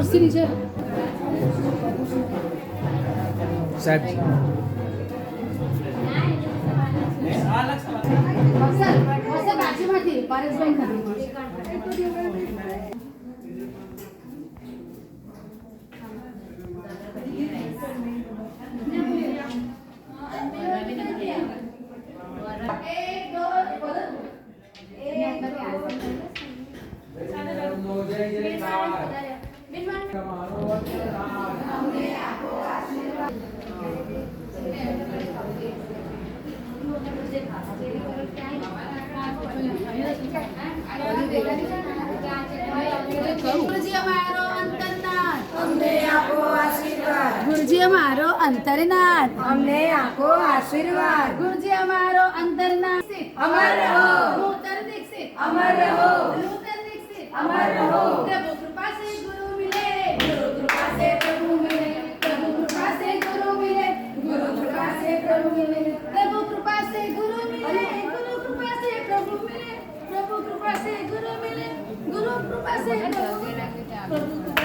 कुर्सी नीचे સાહેબ બાજુમાંથી પરેશભાઈ ગુરુજી અમારો અંતરનાથ અમને આપો આશીર્વાદ. ગુરુજી અમારો અંતરનાથ અમને આપો આશીર્વાદ. ગુરુજી અમારો અંતરનાથ અમર રહો. નૂતન દીક્ષિત અમર રહો. નૂતન દીક્ષિત અમર રહો. પ્રભુ કૃપા સે ગુરુ મિલે. ગુરુ કૃપા સે પ્રભુ મિલે. પ્રભુ કૃપા સે ગુરુ મિલે. ગુરુ કૃપા સે પ્રભુ મિલે. પ્રભુ કૃપા સે ગુરુ મિલે. ગુરુ કૃપા સે પ્રભુ મિલે. प्रभु कृपा से गुरु मिले. गुरु कृपा से प्रभु मिले. प्रभु